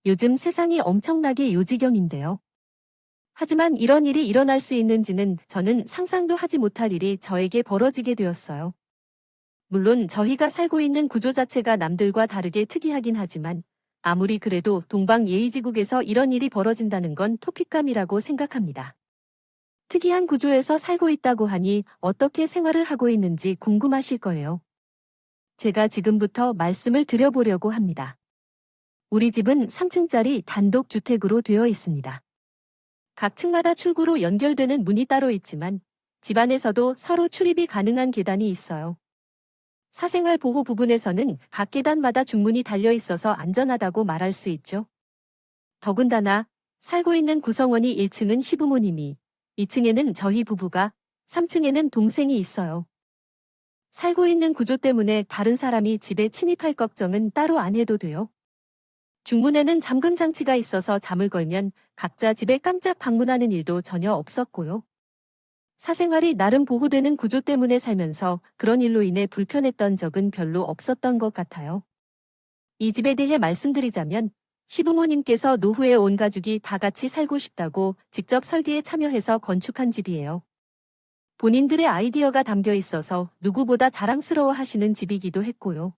요즘 세상이 엄청나게 요지경인데요. 하지만 이런 일이 일어날 수 있는지는 저는 상상도 하지 못할 일이 저에게 벌어지게 되었어요. 물론 저희가 살고 있는 구조 자체가 남들과 다르게 특이하긴 하지만 아무리 그래도 동방 예의지국에서 이런 일이 벌어진다는 건 토픽감이라고 생각합니다. 특이한 구조에서 살고 있다고 하니 어떻게 생활을 하고 있는지 궁금하실 거예요. 제가 지금부터 말씀을 드려보려고 합니다. 우리 집은 3층짜리 단독 주택으로 되어 있습니다. 각 층마다 출구로 연결되는 문이 따로 있지만 집안에서도 서로 출입이 가능한 계단이 있어요. 사생활 보호 부분에서는 각 계단마다 중문이 달려 있어서 안전하다고 말할 수 있죠. 더군다나 살고 있는 구성원이 1층은 시부모님이, 2층에는 저희 부부가, 3층에는 동생이 있어요. 살고 있는 구조 때문에 다른 사람이 집에 침입할 걱정은 따로 안 해도 돼요. 중문에는 잠금 장치가 있어서 잠을 걸면 각자 집에 깜짝 방문하는 일도 전혀 없었고요. 사생활이 나름 보호되는 구조 때문에 살면서 그런 일로 인해 불편했던 적은 별로 없었던 것 같아요. 이 집에 대해 말씀드리자면 시부모님께서 노후에 온 가족이 다 같이 살고 싶다고 직접 설계에 참여해서 건축한 집이에요. 본인들의 아이디어가 담겨 있어서 누구보다 자랑스러워 하시는 집이기도 했고요.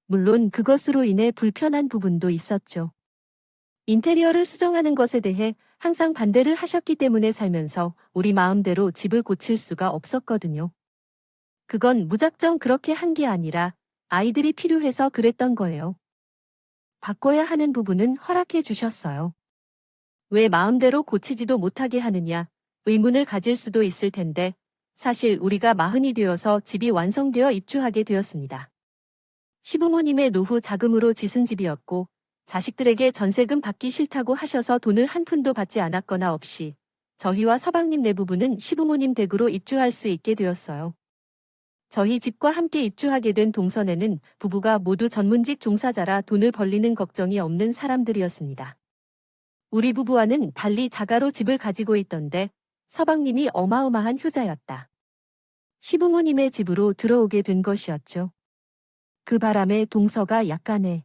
물론 그것으로 인해 불편한 부분도 있었죠. 인테리어를 수정하는 것에 대해 항상 반대를 하셨기 때문에 살면서 우리 마음대로 집을 고칠 수가 없었거든요. 그건 무작정 그렇게 한 게 아니라 아이들이 필요해서 그랬던 거예요. 바꿔야 하는 부분은 허락해 주셨어요. 왜 마음대로 고치지도 못하게 하느냐 의문을 가질 수도 있을 텐데 사실 우리가 마흔이 되어서 집이 완성되어 입주하게 되었습니다. 시부모님의 노후 자금으로 짓은 집이었고 자식들에게 전세금 받기 싫다고 하셔서 돈을 한 푼도 받지 않았거나 없이 저희와 서방님 내부부는 시부모님 댁으로 입주할 수 있게 되었어요. 저희 집과 함께 입주하게 된 동선에는 부부가 모두 전문직 종사자라 돈을 벌리는 걱정이 없는 사람들이었습니다. 우리 부부와는 달리 자가로 집을 가지고 있던데 서방님이 어마어마한 효자였다. 시부모님의 집으로 들어오게 된 것이었죠. 그 바람에 동서가 약간의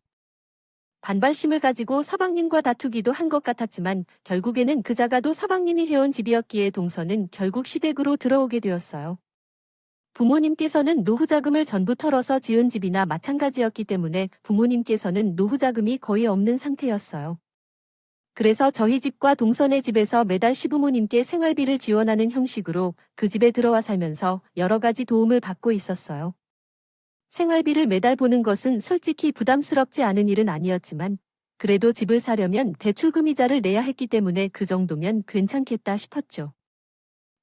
반발심을 가지고 서방님과 다투기도 한 것 같았지만 결국에는 그 자가도 서방님이 해온 집이었기에 동서는 결국 시댁으로 들어오게 되었어요. 부모님께서는 노후자금을 전부 털어서 지은 집이나 마찬가지였기 때문에 부모님께서는 노후자금이 거의 없는 상태였어요. 그래서 저희 집과 동선의 집에서 매달 시부모님께 생활비를 지원하는 형식으로 그 집에 들어와 살면서 여러 가지 도움을 받고 있었어요. 생활비를 매달 보는 것은 솔직히 부담스럽지 않은 일은 아니었지만 그래도 집을 사려면 대출금 이자를 내야 했기 때문에 그 정도면 괜찮겠다 싶었죠.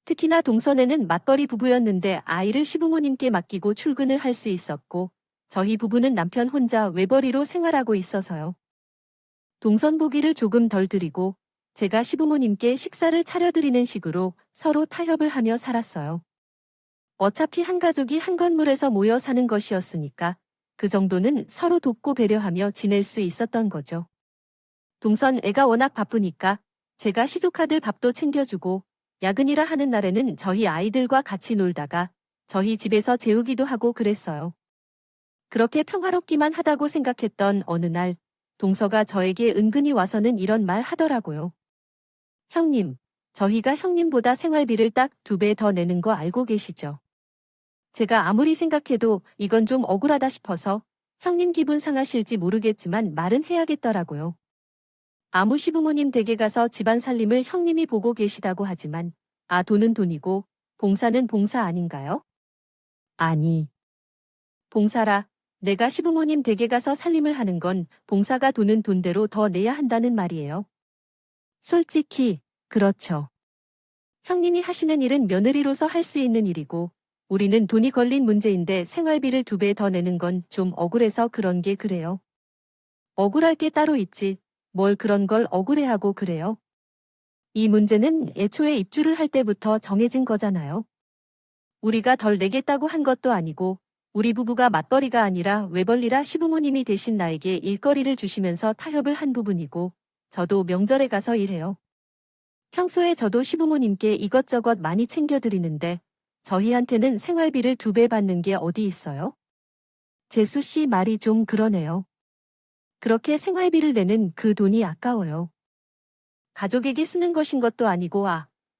특히나 동선에는 맞벌이 부부였는데 아이를 시부모님께 맡기고 출근을 할 수 있었고 저희 부부는 남편 혼자 외벌이로 생활하고 있어서요. 동선 보기를 조금 덜 드리고 제가 시부모님께 식사를 차려드리는 식으로 서로 타협을 하며 살았어요. 어차피 한 가족이 한 건물에서 모여 사는 것이었으니까 그 정도는 서로 돕고 배려하며 지낼 수 있었던 거죠. 동선 애가 워낙 바쁘니까 제가 시조카들 밥도 챙겨주고 야근이라 하는 날에는 저희 아이들과 같이 놀다가 저희 집에서 재우기도 하고 그랬어요. 그렇게 평화롭기만 하다고 생각했던 어느 날 동서가 저에게 은근히 와서는 이런 말 하더라고요. 형님, 저희가 형님보다 생활비를 딱 2배 더 내는 거 알고 계시죠? 제가 아무리 생각해도 이건 좀 억울하다 싶어서 형님 기분 상하실지 모르겠지만 말은 해야겠더라고요. 아무 시부모님 댁에 가서 집안 살림을 형님이 보고 계시다고 하지만 돈은 돈이고 봉사는 봉사 아닌가요? 아니, 봉사라. 내가 시부모님 댁에 가서 살림을 하는 건 봉사가 돈은 돈대로 더 내야 한다는 말이에요. 솔직히, 그렇죠. 형님이 하시는 일은 며느리로서 할 수 있는 일이고 우리는 돈이 걸린 문제인데 생활비를 2배 더 내는 건 좀 억울해서 그런 게 그래요. 억울할 게 따로 있지. 뭘 그런 걸 억울해하고 그래요. 이 문제는 애초에 입주를 할 때부터 정해진 거잖아요. 우리가 덜 내겠다고 한 것도 아니고 우리 부부가 맞벌이가 아니라 외벌이라 시부모님이 대신 나에게 일거리를 주시면서 타협을 한 부분이고 저도 명절에 가서 일해요. 평소에 저도 시부모님께 이것저것 많이 챙겨드리는데 저희한테는 생활비를 2배 받는 게 어디 있어요? 재수 씨 말이 좀 그러네요. 그렇게 생활비를 내는 그 돈이 아까워요. 가족에게 쓰는 것인 것도 아니고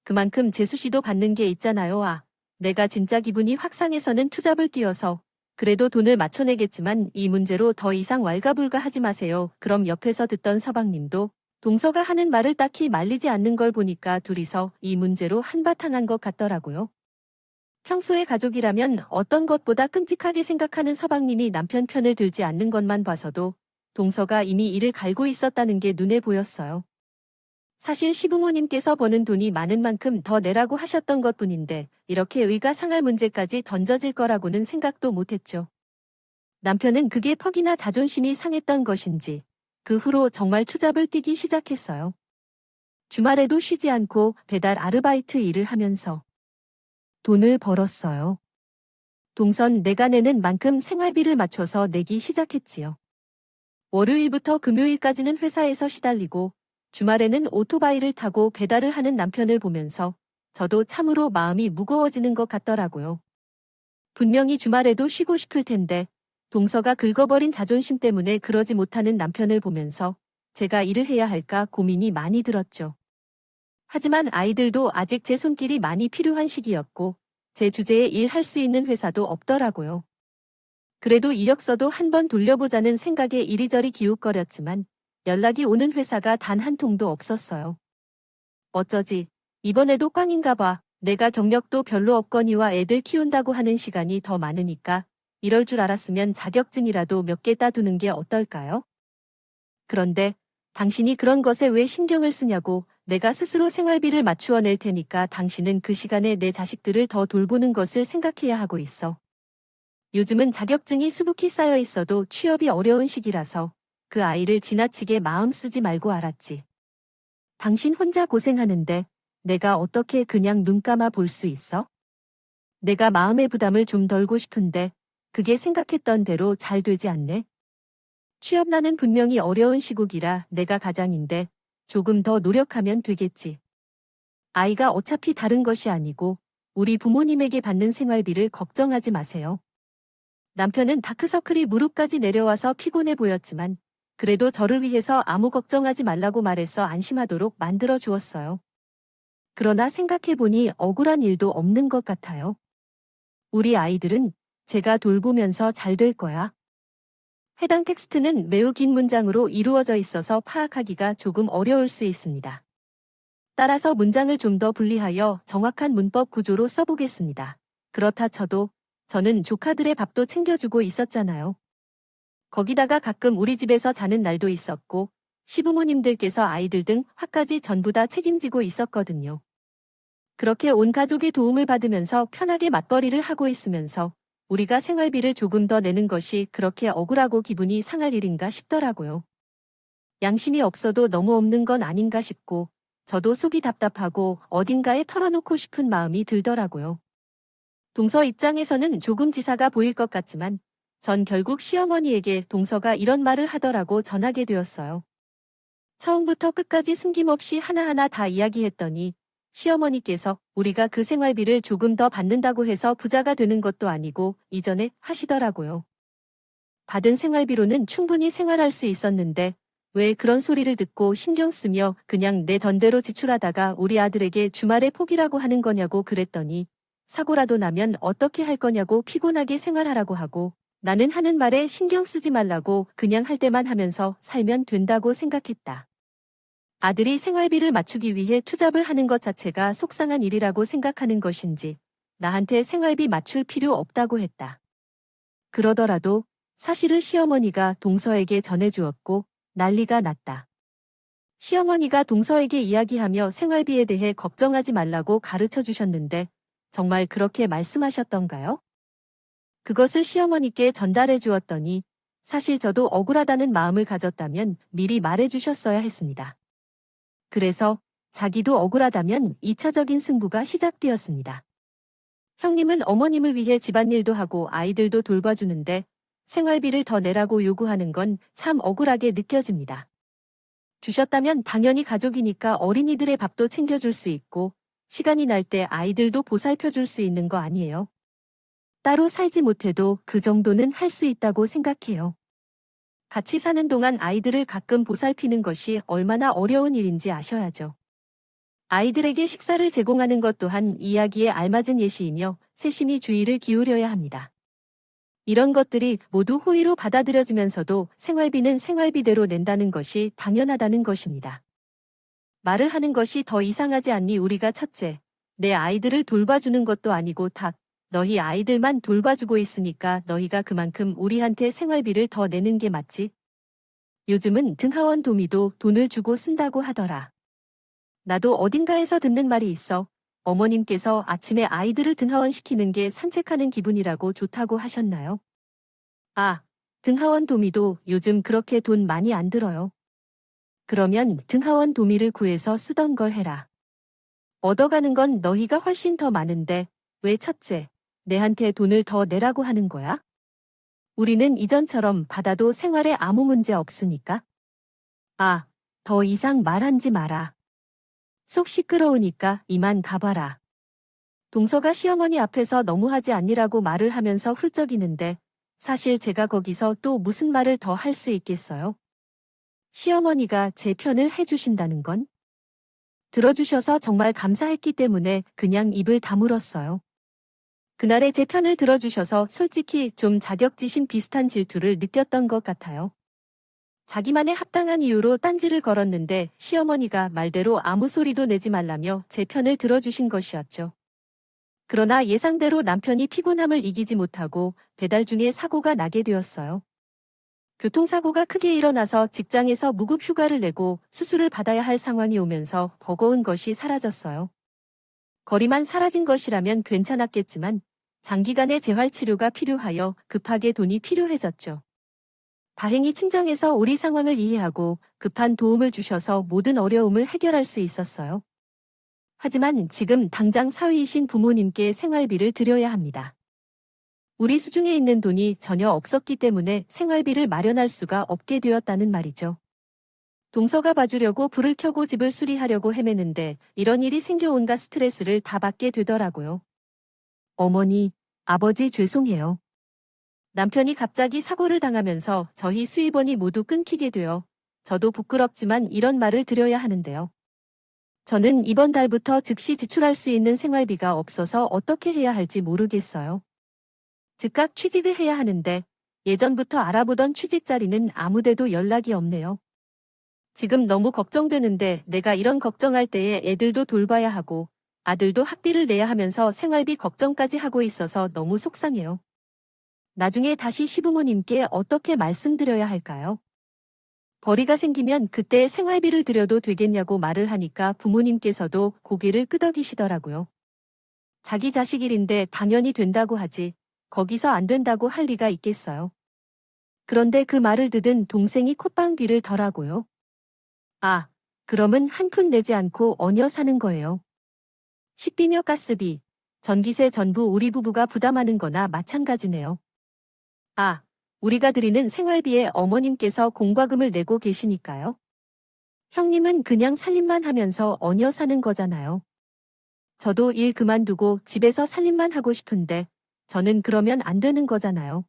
그만큼 재수씨도 받는 게 있잖아요. 내가 진짜 기분이 확 상해서는 투잡을 뛰어서 그래도 돈을 맞춰내겠지만 이 문제로 더 이상 왈가불가하지 마세요. 그럼 옆에서 듣던 서방님도 동서가 하는 말을 딱히 말리지 않는 걸 보니까 둘이서 이 문제로 한바탕 한 것 같더라고요. 평소에 가족이라면 어떤 것보다 끔찍하게 생각하는 서방님이 남편 편을 들지 않는 것만 봐서도 동서가 이미 이를 갈고 있었다는 게 눈에 보였어요. 사실 시부모님께서 버는 돈이 많은 만큼 더 내라고 하셨던 것뿐인데 이렇게 의가 상할 문제까지 던져질 거라고는 생각도 못했죠. 남편은 그게 퍽이나 자존심이 상했던 것인지 그 후로 정말 투잡을 뛰기 시작했어요. 주말에도 쉬지 않고 배달 아르바이트 일을 하면서 돈을 벌었어요. 동선 내가 내는 만큼 생활비를 맞춰서 내기 시작했지요. 월요일부터 금요일까지는 회사에서 시달리고 주말에는 오토바이를 타고 배달을 하는 남편을 보면서 저도 참으로 마음이 무거워지는 것 같더라고요. 분명히 주말에도 쉬고 싶을 텐데 동서가 긁어버린 자존심 때문에 그러지 못하는 남편을 보면서 제가 일을 해야 할까 고민이 많이 들었죠. 하지만 아이들도 아직 제 손길이 많이 필요한 시기였고 제 주제에 일할 수 있는 회사도 없더라고요. 그래도 이력서도 한번 돌려보자는 생각에 이리저리 기웃거렸지만 연락이 오는 회사가 단 한 통도 없었어요. 어쩌지, 이번에도 꽝인가 봐. 내가 경력도 별로 없거니와 애들 키운다고 하는 시간이 더 많으니까 이럴 줄 알았으면 자격증이라도 몇 개 따두는 게 어떨까요? 그런데 당신이 그런 것에 왜 신경을 쓰냐고. 내가 스스로 생활비를 맞추어 낼 테니까 당신은 그 시간에 내 자식들을 더 돌보는 것을 생각해야 하고 있어. 요즘은 자격증이 수북히 쌓여 있어도 취업이 어려운 시기라서 그 아이를 지나치게 마음 쓰지 말고 알았지. 당신 혼자 고생하는데 내가 어떻게 그냥 눈 감아 볼 수 있어? 내가 마음의 부담을 좀 덜고 싶은데 그게 생각했던 대로 잘 되지 않네. 취업난은 분명히 어려운 시국이라 내가 가장인데 조금 더 노력하면 되겠지. 아이가 어차피 다른 것이 아니고 우리 부모님에게 받는 생활비를 걱정하지 마세요. 남편은 다크서클이 무릎까지 내려와서 피곤해 보였지만 그래도 저를 위해서 아무 걱정하지 말라고 말해서 안심하도록 만들어 주었어요. 그러나 생각해보니 억울한 일도 없는 것 같아요. 우리 아이들은 제가 돌보면서 잘 될 거야. 해당 텍스트는 매우 긴 문장으로 이루어져 있어서 파악하기가 조금 어려울 수 있습니다. 따라서 문장을 좀 더 분리하여 정확한 문법 구조로 써보겠습니다. 그렇다 쳐도 저는 조카들의 밥도 챙겨주고 있었잖아요. 거기다가 가끔 우리 집에서 자는 날도 있었고 시부모님들께서 아이들 등 화까지 전부 다 책임지고 있었거든요. 그렇게 온 가족의 도움을 받으면서 편하게 맞벌이를 하고 있으면서 우리가 생활비를 조금 더 내는 것이 그렇게 억울하고 기분이 상할 일인가 싶더라고요. 양심이 없어도 너무 없는 건 아닌가 싶고 저도 속이 답답하고 어딘가에 털어놓고 싶은 마음이 들더라고요. 동서 입장에서는 조금 지사가 보일 것 같지만 전 결국 시어머니에게 동서가 이런 말을 하더라고 전하게 되었어요. 처음부터 끝까지 숨김없이 하나하나 다 이야기했더니 시어머니께서 우리가 그 생활비를 조금 더 받는다고 해서 부자가 되는 것도 아니고 이전에 하시더라고요. 받은 생활비로는 충분히 생활할 수 있었는데 왜 그런 소리를 듣고 신경 쓰며 그냥 내 던대로 지출하다가 우리 아들에게 주말에 포기라고 하는 거냐고 그랬더니 사고라도 나면 어떻게 할 거냐고 피곤하게 생활하라고 하고 나는 하는 말에 신경 쓰지 말라고 그냥 할 때만 하면서 살면 된다고 생각했다. 아들이 생활비를 맞추기 위해 투잡을 하는 것 자체가 속상한 일이라고 생각하는 것인지 나한테 생활비 맞출 필요 없다고 했다. 그러더라도 사실을 시어머니가 동서에게 전해주었고 난리가 났다. 시어머니가 동서에게 이야기하며 생활비에 대해 걱정하지 말라고 가르쳐 주셨는데 정말 그렇게 말씀하셨던가요? 그것을 시어머니께 전달해 주었더니 사실 저도 억울하다는 마음을 가졌다면 미리 말해 주셨어야 했습니다. 그래서 자기도 억울하다면 2차적인 승부가 시작되었습니다. 형님은 어머님을 위해 집안일도 하고 아이들도 돌봐주는데 생활비를 더 내라고 요구하는 건 참 억울하게 느껴집니다. 주셨다면 당연히 가족이니까 어린이들의 밥도 챙겨줄 수 있고 시간이 날 때 아이들도 보살펴줄 수 있는 거 아니에요? 따로 살지 못해도 그 정도는 할 수 있다고 생각해요. 같이 사는 동안 아이들을 가끔 보살피는 것이 얼마나 어려운 일인지 아셔야죠. 아이들에게 식사를 제공하는 것 또한 이야기에 알맞은 예시이며 세심히 주의를 기울여야 합니다. 이런 것들이 모두 호의로 받아들여지면서도 생활비는 생활비대로 낸다는 것이 당연하다는 것입니다. 말을 하는 것이 더 이상하지 않니? 우리가 첫째, 내 아이들을 돌봐주는 것도 아니고 닭, 너희 아이들만 돌봐주고 있으니까 너희가 그만큼 우리한테 생활비를 더 내는 게 맞지? 요즘은 등하원 도미도 돈을 주고 쓴다고 하더라. 나도 어딘가에서 듣는 말이 있어. 어머님께서 아침에 아이들을 등하원 시키는 게 산책하는 기분이라고 좋다고 하셨나요? 아, 등하원 도미도 요즘 그렇게 돈 많이 안 들어요. 그러면 등하원 도미를 구해서 쓰던 걸 해라. 얻어가는 건 너희가 훨씬 더 많은데 왜 첫째, 내한테 돈을 더 내라고 하는 거야? 우리는 이전처럼 받아도 생활에 아무 문제 없으니까. 아, 더 이상 말한지 마라. 속 시끄러우니까 이만 가봐라. 동서가 시어머니 앞에서 너무하지 않니라고 말을 하면서 훌쩍이는데 사실 제가 거기서 또 무슨 말을 더 할 수 있겠어요? 시어머니가 제 편을 해주신다는 건? 들어주셔서 정말 감사했기 때문에 그냥 입을 다물었어요. 그날의 제 편을 들어주셔서 솔직히 좀 자격지심 비슷한 질투를 느꼈던 것 같아요. 자기만의 합당한 이유로 딴지를 걸었는데 시어머니가 말대로 아무 소리도 내지 말라며 제 편을 들어주신 것이었죠. 그러나 예상대로 남편이 피곤함을 이기지 못하고 배달 중에 사고가 나게 되었어요. 교통사고가 크게 일어나서 직장에서 무급 휴가를 내고 수술을 받아야 할 상황이 오면서 버거운 것이 사라졌어요. 거리만 사라진 것이라면 괜찮았겠지만 장기간의 재활치료가 필요하여 급하게 돈이 필요해졌죠. 다행히 친정에서 우리 상황을 이해하고 급한 도움을 주셔서 모든 어려움을 해결할 수 있었어요. 하지만 지금 당장 사위이신 부모님께 생활비를 드려야 합니다. 우리 수중에 있는 돈이 전혀 없었기 때문에 생활비를 마련할 수가 없게 되었다는 말이죠. 동서가 봐주려고 불을 켜고 집을 수리하려고 헤매는데 이런 일이 생겨 온갖 스트레스를 다 받게 되더라고요. 어머니, 아버지 죄송해요. 남편이 갑자기 사고를 당하면서 저희 수입원이 모두 끊기게 되어 저도 부끄럽지만 이런 말을 드려야 하는데요. 저는 이번 달부터 즉시 지출할 수 있는 생활비가 없어서 어떻게 해야 할지 모르겠어요. 즉각 취직을 해야 하는데 예전부터 알아보던 취직 자리는 아무데도 연락이 없네요. 지금 너무 걱정되는데 내가 이런 걱정할 때에 애들도 돌봐야 하고 아들도 학비를 내야 하면서 생활비 걱정까지 하고 있어서 너무 속상해요. 나중에 다시 시부모님께 어떻게 말씀드려야 할까요? 벌이가 생기면 그때 생활비를 드려도 되겠냐고 말을 하니까 부모님께서도 고개를 끄덕이시더라고요. 자기 자식 일인데 당연히 된다고 하지 거기서 안 된다고 할 리가 있겠어요. 그런데 그 말을 듣은 동생이 콧방귀를 덜하고요. 아, 그러면 한 푼 내지 않고 얹어 사는 거예요. 식비며 가스비, 전기세 전부 우리 부부가 부담하는 거나 마찬가지네요. 아, 우리가 드리는 생활비에 어머님께서 공과금을 내고 계시니까요. 형님은 그냥 살림만 하면서 얹어 사는 거잖아요. 저도 일 그만두고 집에서 살림만 하고 싶은데 저는 그러면 안 되는 거잖아요.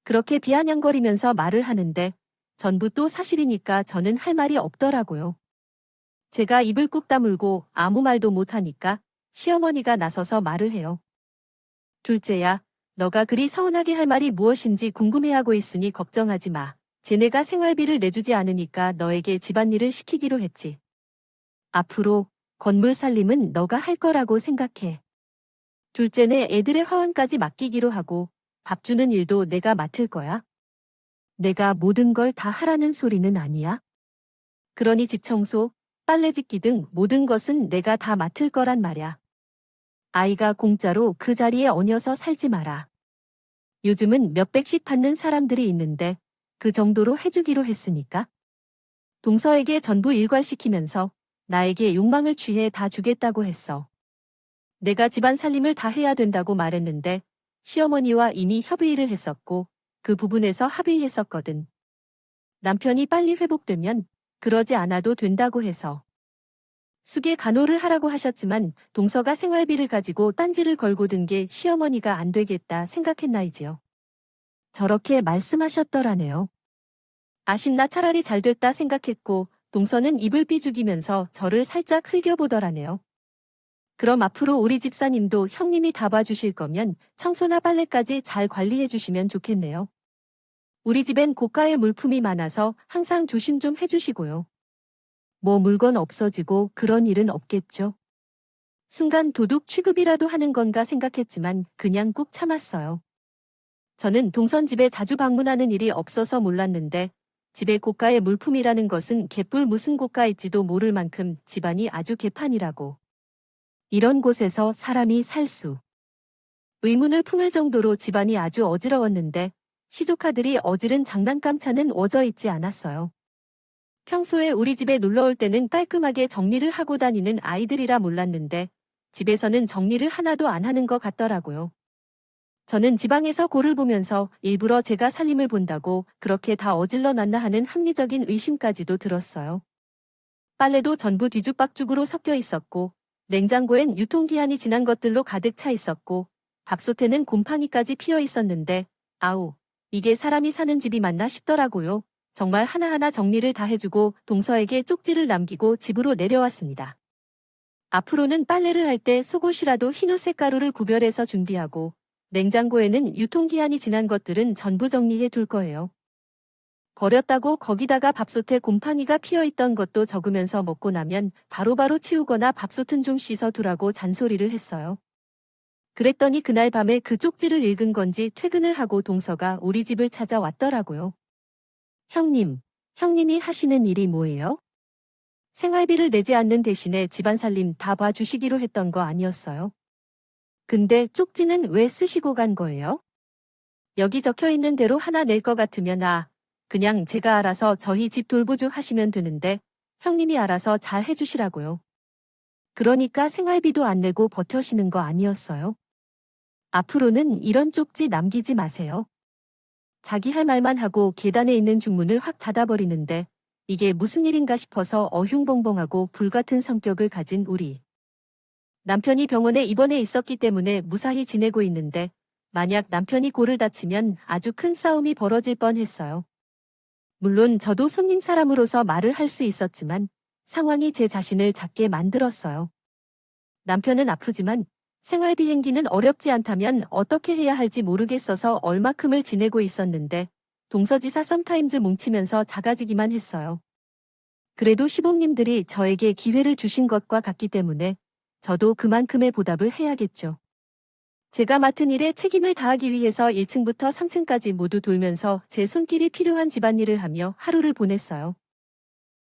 그렇게 비아냥거리면서 말을 하는데 전부 또 사실이니까 저는 할 말이 없더라고요. 제가 입을 꾹 다물고 아무 말도 못하니까 시어머니가 나서서 말을 해요. 둘째야, 너가 그리 서운하게 할 말이 무엇인지 궁금해하고 있으니 걱정하지 마. 쟤네가 생활비를 내주지 않으니까 너에게 집안일을 시키기로 했지. 앞으로 건물 살림은 너가 할 거라고 생각해. 둘째네 애들의 화원까지 맡기기로 하고 밥 주는 일도 내가 맡을 거야. 내가 모든 걸 다 하라는 소리는 아니야. 그러니 집 청소, 빨래 짓기 등 모든 것은 내가 다 맡을 거란 말야. 아이가 공짜로 그 자리에 얹어서 살지 마라. 요즘은 몇백씩 받는 사람들이 있는데 그 정도로 해주기로 했으니까. 동서에게 전부 일괄시키면서 나에게 욕망을 취해 다 주겠다고 했어. 내가 집안 살림을 다 해야 된다고 말했는데 시어머니와 이미 협의를 했었고 그 부분에서 합의했었거든. 남편이 빨리 회복되면 그러지 않아도 된다고 해서. 숙에 간호를 하라고 하셨지만 동서가 생활비를 가지고 딴지를 걸고 든 게 시어머니가 안 되겠다 생각했나이지요. 저렇게 말씀하셨더라네요. 아쉽나 차라리 잘 됐다 생각했고 동서는 입을 삐죽이면서 저를 살짝 흘겨보더라네요. 그럼 앞으로 우리 집사님도 형님이 다 봐주실 거면 청소나 빨래까지 잘 관리해 주시면 좋겠네요. 우리 집엔 고가의 물품이 많아서 항상 조심 좀 해주시고요. 뭐 물건 없어지고 그런 일은 없겠죠. 순간 도둑 취급이라도 하는 건가 생각했지만 그냥 꾹 참았어요. 저는 동선 집에 자주 방문하는 일이 없어서 몰랐는데 집에 고가의 물품이라는 것은 개뿔 무슨 고가일지도 모를 만큼 집안이 아주 개판이라고. 이런 곳에서 사람이 살 수. 의문을 품을 정도로 집안이 아주 어지러웠는데 시조카들이 어지른 장난감 차는 워져 있지 않았어요. 평소에 우리 집에 놀러 올 때는 깔끔하게 정리를 하고 다니는 아이들이라 몰랐는데 집에서는 정리를 하나도 안 하는 것 같더라고요. 저는 지방에서 골을 보면서 일부러 제가 살림을 본다고 그렇게 다 어질러 놨나 하는 합리적인 의심까지도 들었어요. 빨래도 전부 뒤죽박죽으로 섞여 있었고 냉장고엔 유통기한이 지난 것들로 가득 차 있었고 밥솥에는 곰팡이까지 피어 있었는데 아우, 이게 사람이 사는 집이 맞나 싶더라고요. 정말 하나하나 정리를 다 해주고 동서에게 쪽지를 남기고 집으로 내려왔습니다. 앞으로는 빨래를 할 때 속옷이라도 흰옷 색가루를 구별해서 준비하고 냉장고에는 유통기한이 지난 것들은 전부 정리해 둘 거예요. 버렸다고 거기다가 밥솥에 곰팡이가 피어있던 것도 적으면서 먹고 나면 바로바로 치우거나 밥솥은 좀 씻어 두라고 잔소리를 했어요. 그랬더니 그날 밤에 그 쪽지를 읽은 건지 퇴근을 하고 동서가 우리 집을 찾아왔더라고요. 형님, 형님이 하시는 일이 뭐예요? 생활비를 내지 않는 대신에 집안 살림 다 봐주시기로 했던 거 아니었어요? 근데 쪽지는 왜 쓰시고 간 거예요? 여기 적혀 있는 대로 하나 낼 것 같으면 그냥 제가 알아서 저희 집 돌보주 하시면 되는데 형님이 알아서 잘 해주시라고요. 그러니까 생활비도 안 내고 버텨시는 거 아니었어요? 앞으로는 이런 쪽지 남기지 마세요. 자기 할 말만 하고 계단에 있는 중문을 확 닫아버리는데 이게 무슨 일인가 싶어서 어흉벙벙하고 불같은 성격을 가진 우리. 남편이 병원에 입원해 있었기 때문에 무사히 지내고 있는데 만약 남편이 골을 다치면 아주 큰 싸움이 벌어질 뻔했어요. 물론 저도 손님 사람으로서 말을 할 수 있었지만 상황이 제 자신을 작게 만들었어요. 남편은 아프지만 생활비 행기는 어렵지 않다면 어떻게 해야 할지 모르겠어서 얼마큼을 지내고 있었는데 동서지사 썸타임즈 뭉치면서 작아지기만 했어요. 그래도 시봉님들이 저에게 기회를 주신 것과 같기 때문에 저도 그만큼의 보답을 해야겠죠. 제가 맡은 일에 책임을 다하기 위해서 1층부터 3층까지 모두 돌면서 제 손길이 필요한 집안일을 하며 하루를 보냈어요.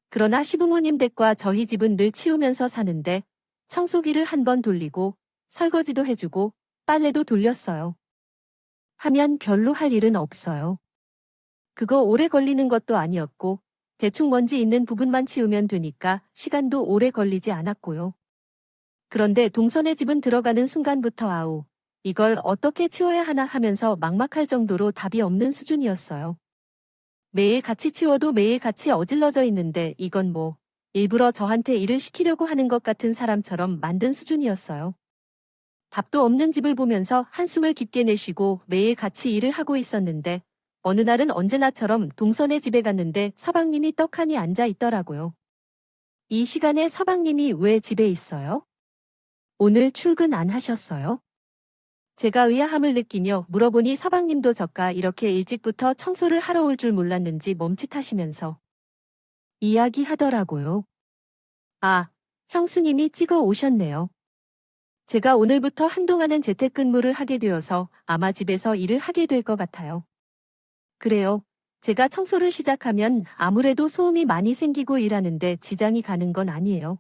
그러나 시부모님 댁과 저희 집은 늘 치우면서 사는데 청소기를 한 번 돌리고 설거지도 해주고 빨래도 돌렸어요. 하면 별로 할 일은 없어요. 그거 오래 걸리는 것도 아니었고 대충 먼지 있는 부분만 치우면 되니까 시간도 오래 걸리지 않았고요. 그런데 동선의 집은 들어가는 순간부터 아우, 이걸 어떻게 치워야 하나 하면서 막막할 정도로 답이 없는 수준이었어요. 매일 같이 치워도 매일 같이 어질러져 있는데 이건 뭐 일부러 저한테 일을 시키려고 하는 것 같은 사람처럼 만든 수준이었어요. 답도 없는 집을 보면서 한숨을 깊게 내쉬고 매일 같이 일을 하고 있었는데 어느 날은 언제나처럼 동선의 집에 갔는데 서방님이 떡하니 앉아 있더라고요. 이 시간에 서방님이 왜 집에 있어요? 오늘 출근 안 하셨어요? 제가 의아함을 느끼며 물어보니 서방님도 저가 이렇게 일찍부터 청소를 하러 올 줄 몰랐는지 멈칫하시면서 이야기하더라고요. 아, 형수님이 찍어 오셨네요. 제가 오늘부터 한동안은 재택근무를 하게 되어서 아마 집에서 일을 하게 될 것 같아요. 그래요. 제가 청소를 시작하면 아무래도 소음이 많이 생기고 일하는데 지장이 가는 건 아니에요.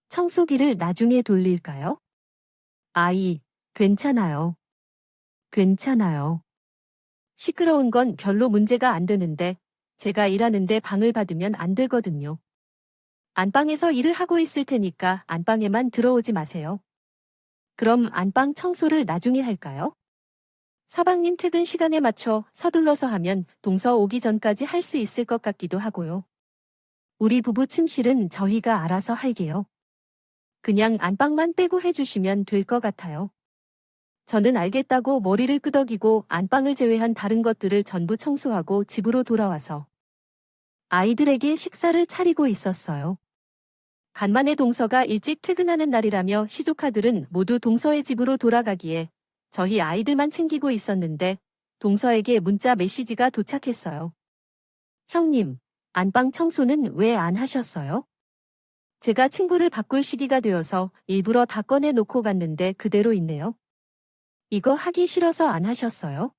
청소기를 나중에 돌릴까요? 아이, 괜찮아요. 괜찮아요. 시끄러운 건 별로 문제가 안 되는데 제가 일하는데 방을 받으면 안 되거든요. 안방에서 일을 하고 있을 테니까 안방에만 들어오지 마세요. 그럼 안방 청소를 나중에 할까요? 서방님 퇴근 시간에 맞춰 서둘러서 하면 동서 오기 전까지 할 수 있을 것 같기도 하고요. 우리 부부 침실은 저희가 알아서 할게요. 그냥 안방만 빼고 해주시면 될 것 같아요. 저는 알겠다고 머리를 끄덕이고 안방을 제외한 다른 것들을 전부 청소하고 집으로 돌아와서 아이들에게 식사를 차리고 있었어요. 간만에 동서가 일찍 퇴근하는 날이라며 시조카들은 모두 동서의 집으로 돌아가기에 저희 아이들만 챙기고 있었는데 동서에게 문자 메시지가 도착했어요. 형님, 안방 청소는 왜 안 하셨어요? 제가 친구를 바꿀 시기가 되어서 일부러 다 꺼내놓고 갔는데 그대로 있네요. 이거 하기 싫어서 안 하셨어요?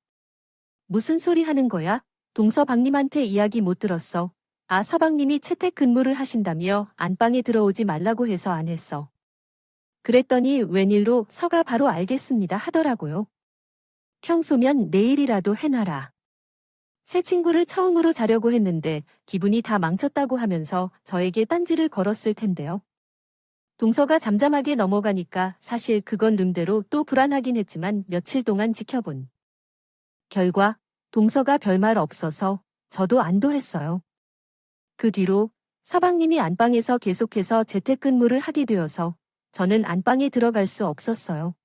무슨 소리 하는 거야? 동서방님한테 이야기 못 들었어. 아, 서방님이 채택근무를 하신다며 안방에 들어오지 말라고 해서 안 했어. 그랬더니 웬일로 서가 바로 알겠습니다 하더라고요. 평소면 내일이라도 해놔라. 새 친구를 처음으로 자려고 했는데 기분이 다 망쳤다고 하면서 저에게 딴지를 걸었을 텐데요. 동서가 잠잠하게 넘어가니까 사실 그건 룸대로 또 불안하긴 했지만 며칠 동안 지켜본 결과 동서가 별말 없어서 저도 안도했어요. 그 뒤로 서방님이 안방에서 계속해서 재택근무를 하게 되어서 저는 안방에 들어갈 수 없었어요.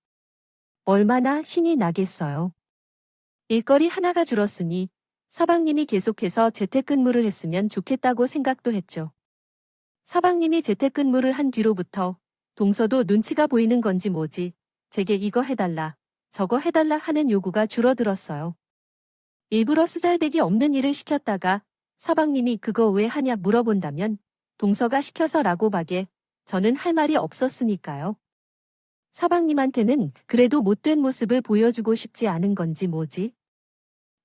얼마나 신이 나겠어요. 일거리 하나가 줄었으니 서방님이 계속해서 재택근무를 했으면 좋겠다고 생각도 했죠. 서방님이 재택근무를 한 뒤로부터 동서도 눈치가 보이는 건지 뭐지 제게 이거 해달라, 저거 해달라 하는 요구가 줄어들었어요. 일부러 쓰잘데기 없는 일을 시켰다가 서방님이 그거 왜 하냐 물어본다면 동서가 시켜서라고 박에 저는 할 말이 없었으니까요. 서방님한테는 그래도 못된 모습을 보여주고 싶지 않은 건지 뭐지?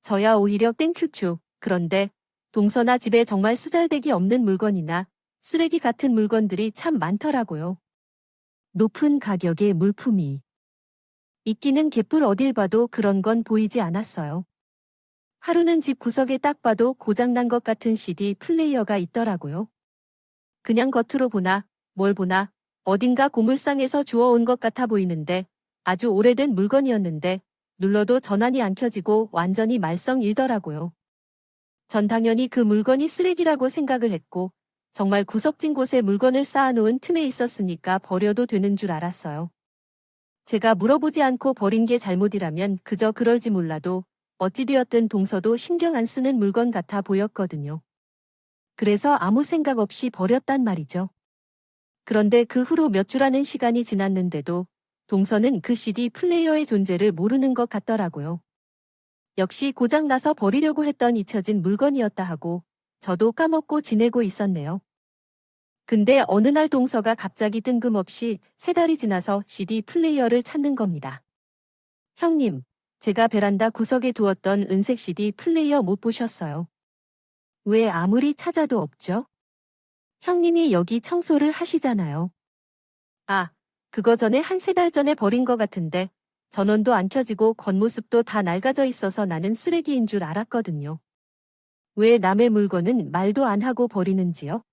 저야 오히려 땡큐추. 그런데 동서나 집에 정말 쓰잘데기 없는 물건이나 쓰레기 같은 물건들이 참 많더라고요. 높은 가격의 물품이 있기는 개뿔 어딜 봐도 그런 건 보이지 않았어요. 하루는 집 구석에 딱 봐도 고장난 것 같은 CD 플레이어가 있더라고요. 그냥 겉으로 보나 뭘 보나 어딘가 고물상에서 주워온 것 같아 보이는데 아주 오래된 물건이었는데 눌러도 전원이 안 켜지고 완전히 말썽일더라고요. 전 당연히 그 물건이 쓰레기라고 생각을 했고 정말 구석진 곳에 물건을 쌓아놓은 틈에 있었으니까 버려도 되는 줄 알았어요. 제가 물어보지 않고 버린 게 잘못이라면 그저 그럴지 몰라도 어찌되었든 동서도 신경 안 쓰는 물건 같아 보였거든요. 그래서 아무 생각 없이 버렸단 말이죠. 그런데 그 후로 몇 주라는 시간이 지났는데도 동서는 그 CD 플레이어의 존재를 모르는 것 같더라고요. 역시 고장나서 버리려고 했던 잊혀진 물건이었다 하고 저도 까먹고 지내고 있었네요. 근데 어느 날 동서가 갑자기 뜬금없이 3달이 지나서 CD 플레이어를 찾는 겁니다. 형님, 제가 베란다 구석에 두었던 은색 CD 플레이어 못 보셨어요? 왜 아무리 찾아도 없죠? 형님이 여기 청소를 하시잖아요. 아, 그거 전에 한 3달 전에 버린 거 같은데 전원도 안 켜지고 겉모습도 다 낡아져 있어서 나는 쓰레기인 줄 알았거든요. 왜 남의 물건은 말도 안 하고 버리는지요?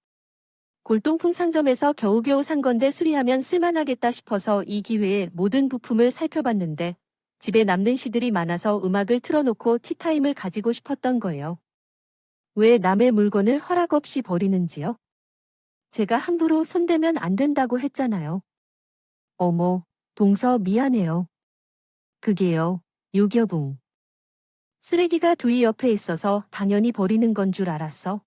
골동품 상점에서 겨우겨우 산 건데 수리하면 쓸만하겠다 싶어서 이 기회에 모든 부품을 살펴봤는데 집에 남는 시들이 많아서 음악을 틀어놓고 티타임을 가지고 싶었던 거예요. 왜 남의 물건을 허락 없이 버리는지요? 제가 함부로 손대면 안 된다고 했잖아요. 어머, 동서 미안해요. 그게요, 유겨붕. 쓰레기가 두이 옆에 있어서 당연히 버리는 건 줄 알았어.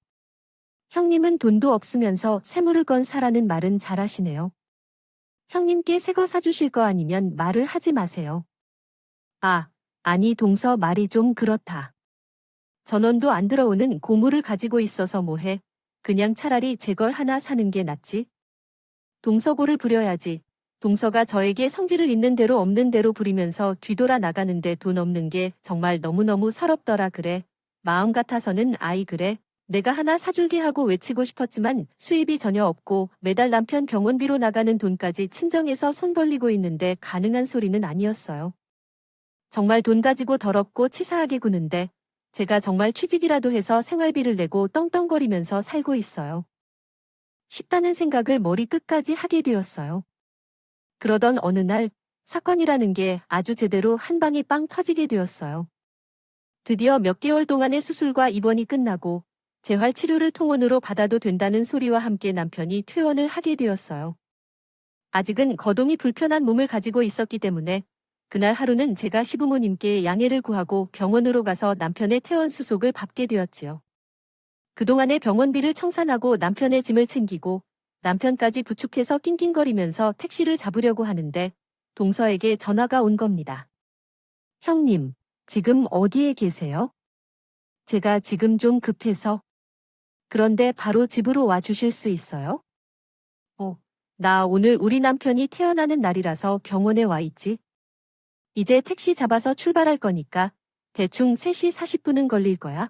형님은 돈도 없으면서 새 물건 사라는 말은 잘하시네요. 형님께 새 거 사주실 거 아니면 말을 하지 마세요. 아, 아니 동서 말이 좀 그렇다. 전원도 안 들어오는 고물을 가지고 있어서 뭐해. 그냥 차라리 제 걸 하나 사는 게 낫지. 동서고를 부려야지. 동서가 저에게 성질을 있는 대로 없는 대로 부리면서 뒤돌아 나가는데 돈 없는 게 정말 너무너무 서럽더라 그래. 마음 같아서는 아이 그래. 내가 하나 사줄게 하고 외치고 싶었지만 수입이 전혀 없고 매달 남편 병원비로 나가는 돈까지 친정에서 손 벌리고 있는데 가능한 소리는 아니었어요. 정말 돈 가지고 더럽고 치사하게 구는데 제가 정말 취직이라도 해서 생활비를 내고 떵떵거리면서 살고 있어요. 쉽다는 생각을 머리 끝까지 하게 되었어요. 그러던 어느 날 사건이라는 게 아주 제대로 한 방에 빵 터지게 되었어요. 드디어 몇 개월 동안의 수술과 입원이 끝나고 재활 치료를 통원으로 받아도 된다는 소리와 함께 남편이 퇴원을 하게 되었어요. 아직은 거동이 불편한 몸을 가지고 있었기 때문에 그날 하루는 제가 시부모님께 양해를 구하고 병원으로 가서 남편의 퇴원 수속을 밟게 되었지요. 그동안의 병원비를 청산하고 남편의 짐을 챙기고 남편까지 부축해서 낑낑거리면서 택시를 잡으려고 하는데 동서에게 전화가 온 겁니다. 형님, 지금 어디에 계세요? 제가 지금 좀 급해서. 그런데 바로 집으로 와 주실 수 있어요? 어, 나 오늘 우리 남편이 태어나는 날이라서 병원에 와 있지. 이제 택시 잡아서 출발할 거니까 대충 3시 40분은 걸릴 거야.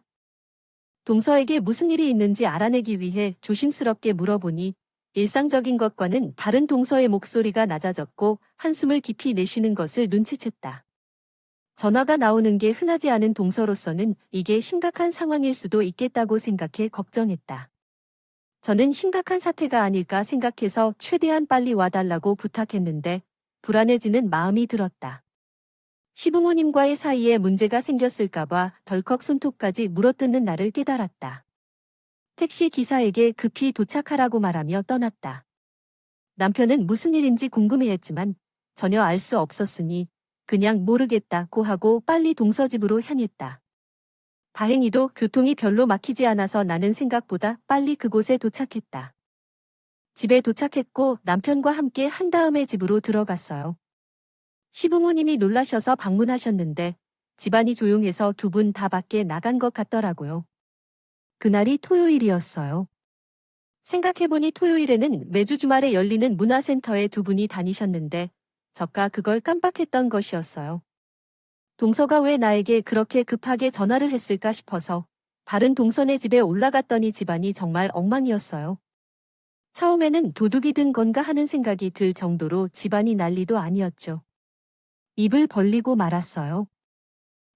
동서에게 무슨 일이 있는지 알아내기 위해 조심스럽게 물어보니 일상적인 것과는 다른 동서의 목소리가 낮아졌고 한숨을 깊이 내쉬는 것을 눈치챘다. 전화가 나오는 게 흔하지 않은 동서로서는 이게 심각한 상황일 수도 있겠다고 생각해 걱정했다. 저는 심각한 사태가 아닐까 생각해서 최대한 빨리 와달라고 부탁했는데 불안해지는 마음이 들었다. 시부모님과의 사이에 문제가 생겼을까봐 덜컥 손톱까지 물어뜯는 나를 깨달았다. 택시 기사에게 급히 도착하라고 말하며 떠났다. 남편은 무슨 일인지 궁금해했지만 전혀 알 수 없었으니 그냥 모르겠다고 하고 빨리 동서집으로 향했다. 다행히도 교통이 별로 막히지 않아서 나는 생각보다 빨리 그곳에 도착했다. 집에 도착했고 남편과 함께 한 다음에 집으로 들어갔어요. 시부모님이 놀라셔서 방문하셨는데 집안이 조용해서 두 분 다 밖에 나간 것 같더라고요. 그날이 토요일이었어요. 생각해보니 토요일에는 매주 주말에 열리는 문화센터에 두 분이 다니셨는데 저가 그걸 깜빡했던 것이었어요. 동서가 왜 나에게 그렇게 급하게 전화를 했을까 싶어서 다른 동선의 집에 올라갔더니 집안이 정말 엉망이었어요. 처음에는 도둑이 든 건가 하는 생각이 들 정도로 집안이 난리도 아니었죠. 입을 벌리고 말았어요.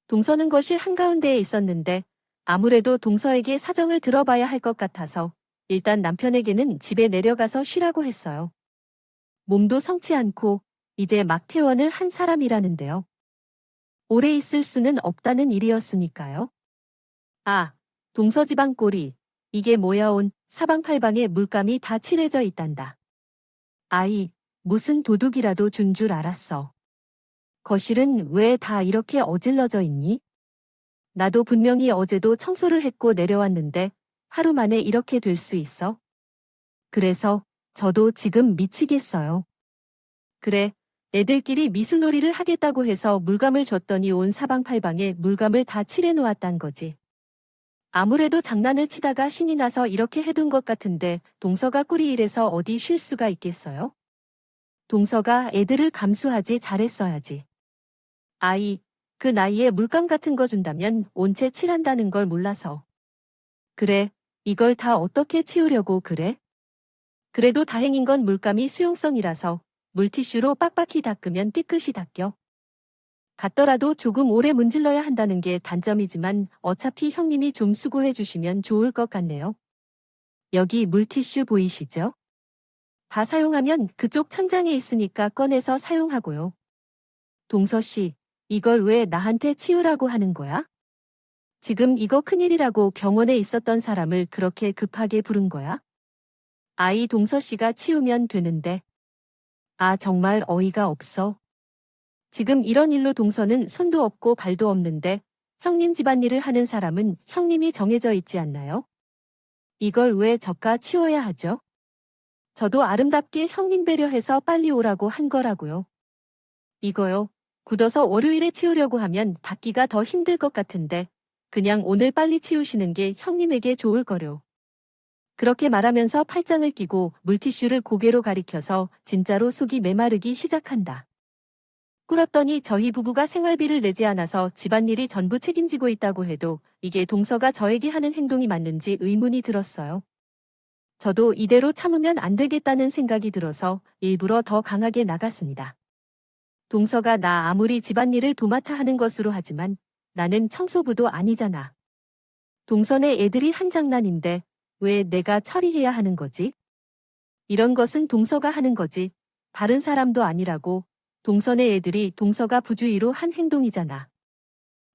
동서는 거실 한가운데에 있었는데 아무래도 동서에게 사정을 들어봐야 할 것 같아서 일단 남편에게는 집에 내려가서 쉬라고 했어요. 몸도 성치 않고 이제 막 퇴원을 한 사람이라는데요. 오래 있을 수는 없다는 일이었으니까요. 아, 동서지방 꼴이 이게 뭐야 온 사방팔방에 물감이 다 칠해져 있단다. 아이, 무슨 도둑이라도 준 줄 알았어. 거실은 왜 다 이렇게 어질러져 있니? 나도 분명히 어제도 청소를 했고 내려왔는데 하루 만에 이렇게 될 수 있어? 그래서 저도 지금 미치겠어요. 그래, 애들끼리 미술놀이를 하겠다고 해서 물감을 줬더니 온 사방팔방에 물감을 다 칠해놓았단 거지. 아무래도 장난을 치다가 신이 나서 이렇게 해둔 것 같은데 동서가 꼴이 이래서 어디 쉴 수가 있겠어요? 동서가 애들을 감수하지 잘했어야지. 아이, 그 나이에 물감 같은 거 준다면 온채 칠한다는 걸 몰라서. 그래, 이걸 다 어떻게 치우려고 그래? 그래도 다행인 건 물감이 수용성이라서 물티슈로 빡빡이 닦으면 깨끗이 닦여. 같더라도 조금 오래 문질러야 한다는 게 단점이지만 어차피 형님이 좀 수고해 주시면 좋을 것 같네요. 여기 물티슈 보이시죠? 다 사용하면 그쪽 천장에 있으니까 꺼내서 사용하고요. 동서 씨, 이걸 왜 나한테 치우라고 하는 거야? 지금 이거 큰일이라고 병원에 있었던 사람을 그렇게 급하게 부른 거야? 아이 동서 씨가 치우면 되는데. 아, 정말 어이가 없어. 지금 이런 일로 동서는 손도 없고 발도 없는데 형님 집안일을 하는 사람은 형님이 정해져 있지 않나요? 이걸 왜 저가 치워야 하죠? 저도 아름답게 형님 배려해서 빨리 오라고 한 거라고요. 이거요. 굳어서 월요일에 치우려고 하면 닦기가 더 힘들 것 같은데 그냥 오늘 빨리 치우시는 게 형님에게 좋을 거려. 그렇게 말하면서 팔짱을 끼고 물티슈를 고개로 가리켜서 진짜로 속이 메마르기 시작한다. 꿇었더니 저희 부부가 생활비를 내지 않아서 집안일이 전부 책임지고 있다고 해도 이게 동서가 저에게 하는 행동이 맞는지 의문이 들었어요. 저도 이대로 참으면 안 되겠다는 생각이 들어서 일부러 더 강하게 나갔습니다. 동서가 나 아무리 집안일을 도맡아 하는 것으로 하지만 나는 청소부도 아니잖아. 동서네 애들이 한 장난인데 왜 내가 처리해야 하는 거지? 이런 것은 동서가 하는 거지. 다른 사람도 아니라고. 동서네 애들이 동서가 부주의로 한 행동이잖아.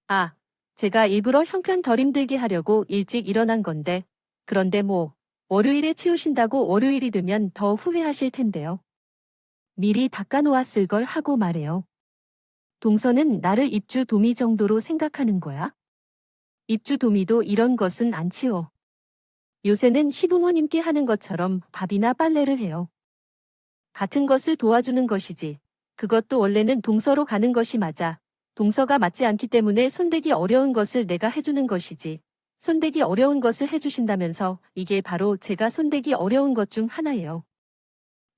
아, 제가 일부러 형편 덜 힘들게 하려고 일찍 일어난 건데. 그런데 뭐, 월요일에 치우신다고 월요일이 되면 더 후회하실 텐데요. 미리 닦아놓았을 걸 하고 말해요. 동서는 나를 입주 도미 정도로 생각하는 거야? 입주 도미도 이런 것은 안 치워. 요새는 시부모님께 하는 것처럼 밥이나 빨래를 해요. 같은 것을 도와주는 것이지. 그것도 원래는 동서로 가는 것이 맞아. 동서가 맞지 않기 때문에 손대기 어려운 것을 내가 해주는 것이지. 손대기 어려운 것을 해주신다면서 이게 바로 제가 손대기 어려운 것 중 하나예요.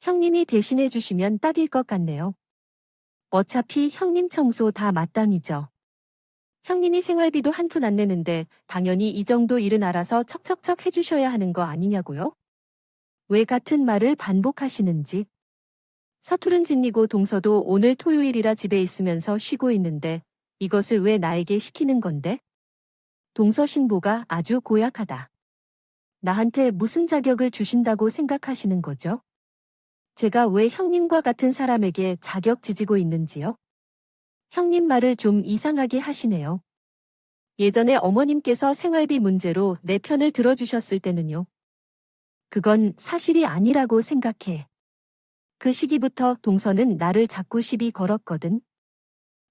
형님이 대신해 주시면 딱일 것 같네요. 어차피 형님 청소 다 마땅이죠. 형님이 생활비도 한 푼 안 내는데 당연히 이 정도 일은 알아서 척척척 해주셔야 하는 거 아니냐고요? 왜 같은 말을 반복하시는지. 서투른 짓이고 동서도 오늘 토요일이라 집에 있으면서 쉬고 있는데 이것을 왜 나에게 시키는 건데? 동서 신보가 아주 고약하다. 나한테 무슨 자격을 주신다고 생각하시는 거죠? 제가 왜 형님과 같은 사람에게 자격 지지고 있는지요? 형님 말을 좀 이상하게 하시네요. 예전에 어머님께서 생활비 문제로 내 편을 들어주셨을 때는요. 그건 사실이 아니라고 생각해. 그 시기부터 동서는 나를 자꾸 시비 걸었거든.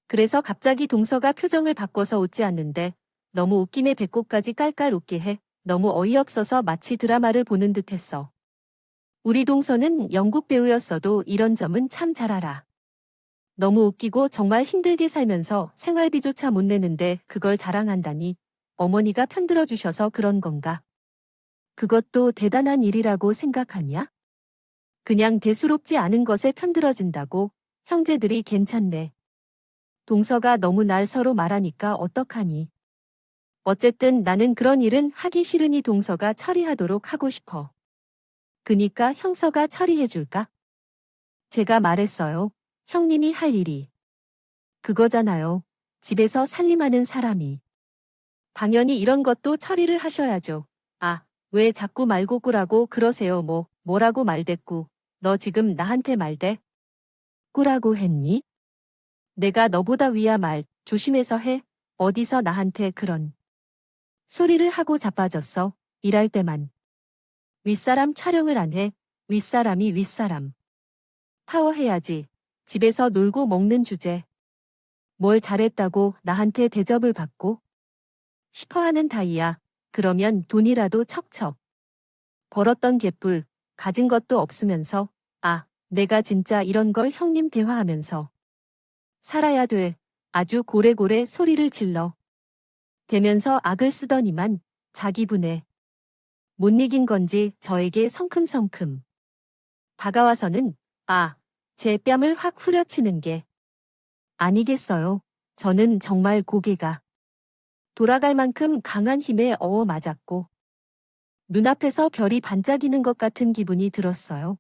그래서 갑자기 동서가 표정을 바꿔서 웃지 않는데 너무 웃김에 배꼽까지 깔깔 웃게 해. 너무 어이없어서 마치 드라마를 보는 듯 했어. 우리 동서는 영국 배우였어도 이런 점은 참 잘 알아. 너무 웃기고 정말 힘들게 살면서 생활비조차 못 내는데 그걸 자랑한다니 어머니가 편들어 주셔서 그런 건가? 그것도 대단한 일이라고 생각하냐? 그냥 대수롭지 않은 것에 편들어진다고 형제들이 괜찮네. 동서가 너무 날 서로 말하니까 어떡하니. 어쨌든 나는 그런 일은 하기 싫으니 동서가 처리하도록 하고 싶어. 그니까 형서가 처리해줄까? 제가 말했어요. 형님이 할 일이. 그거잖아요. 집에서 살림하는 사람이. 당연히 이런 것도 처리를 하셔야죠. 아, 왜 자꾸 말고 꾸라고 그러세요 뭐라고 말댔고. 너 지금 나한테 말대? 꾸라고 했니? 내가 너보다 위야 말 조심해서 해. 어디서 나한테 그런 소리를 하고 자빠졌어. 일할 때만. 윗사람 촬영을 안 해. 윗사람이 윗사람. 파워해야지. 집에서 놀고 먹는 주제. 뭘 잘했다고 나한테 대접을 받고 싶어하는 타이야. 그러면 돈이라도 척척. 벌었던 개뿔, 가진 것도 없으면서 아, 내가 진짜 이런 걸 형님 대화하면서 살아야 돼. 아주 고래고래 소리를 질러. 대면서 악을 쓰더니만 자기 분에 못 이긴 건지 저에게 성큼성큼 다가와서는 아, 제 뺨을 확 후려치는 게 아니겠어요. 저는 정말 고개가 돌아갈 만큼 강한 힘에 맞았고 눈앞에서 별이 반짝이는 것 같은 기분이 들었어요.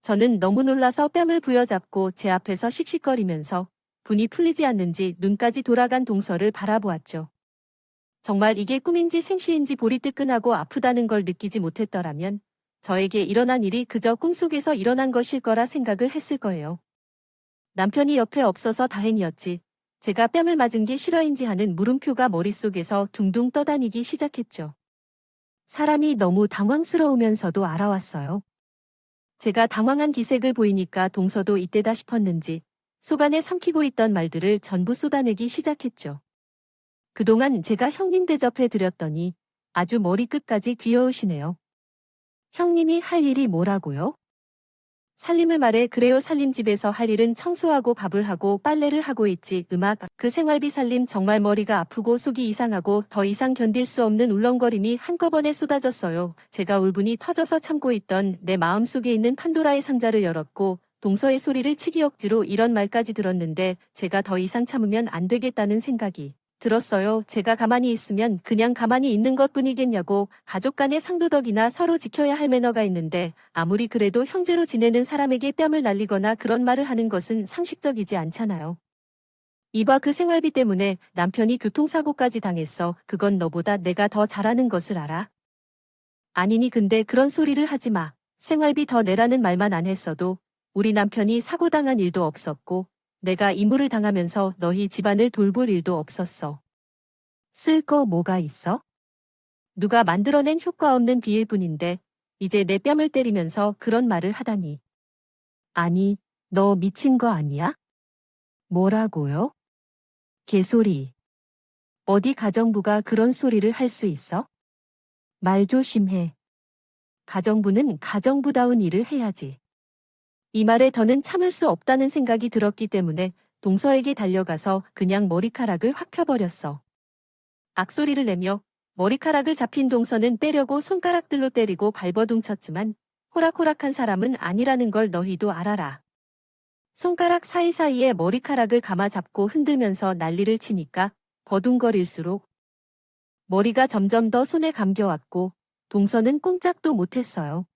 저는 너무 놀라서 뺨을 부여잡고 제 앞에서 씩씩거리면서 분이 풀리지 않는지 눈까지 돌아간 동서를 바라보았죠. 정말 이게 꿈인지 생시인지 볼이 뜨끈하고 아프다는 걸 느끼지 못했더라면 저에게 일어난 일이 그저 꿈속에서 일어난 것일 거라 생각을 했을 거예요. 남편이 옆에 없어서 다행이었지. 제가 뺨을 맞은 게 실화인지 하는 물음표가 머릿속에서 둥둥 떠다니기 시작했죠. 사람이 너무 당황스러우면서도 알아왔어요. 제가 당황한 기색을 보이니까 동서도 이때다 싶었는지 속안에 삼키고 있던 말들을 전부 쏟아내기 시작했죠. 그동안 제가 형님 대접해 드렸더니 아주 머리끝까지 귀여우시네요. 형님이 할 일이 뭐라고요? 살림을 말해 그래요. 살림집에서 할 일은 청소하고 밥을 하고 빨래를 하고 있지. 그 생활비 살림 정말 머리가 아프고 속이 이상하고 더 이상 견딜 수 없는 울렁거림이 한꺼번에 쏟아졌어요. 제가 울분이 터져서 참고 있던 내 마음속에 있는 판도라의 상자를 열었고 동서의 소리를 치기 억지로 이런 말까지 들었는데 제가 더 이상 참으면 안 되겠다는 생각이 들었어요. 제가 가만히 있으면 그냥 가만히 있는 것뿐이겠냐고. 가족 간의 상도덕이나 서로 지켜야 할 매너가 있는데 아무리 그래도 형제로 지내는 사람에게 뺨을 날리거나 그런 말을 하는 것은 상식적이지 않잖아요. 이봐 그 생활비 때문에 남편이 교통사고까지 당했어. 그건 너보다 내가 더 잘하는 것을 알아? 아니니 근데 그런 소리를 하지 마. 생활비 더 내라는 말만 안 했어도 우리 남편이 사고당한 일도 없었고 내가 이물을 당하면서 너희 집안을 돌볼 일도 없었어. 쓸 거 뭐가 있어? 누가 만들어낸 효과 없는 비일 뿐인데 이제 내 뺨을 때리면서 그런 말을 하다니. 아니, 너 미친 거 아니야? 뭐라고요? 개소리. 어디 가정부가 그런 소리를 할 수 있어? 말 조심해. 가정부는 가정부다운 일을 해야지. 이 말에 더는 참을 수 없다는 생각이 들었기 때문에 동서에게 달려가서 그냥 머리카락을 확 펴버렸어. 악소리를 내며 머리카락을 잡힌 동서는 빼려고 손가락들로 때리고 발버둥 쳤지만 호락호락한 사람은 아니라는 걸 너희도 알아라. 손가락 사이사이에 머리카락을 감아 잡고 흔들면서 난리를 치니까 버둥거릴수록 머리가 점점 더 손에 감겨왔고 동서는 꼼짝도 못했어요.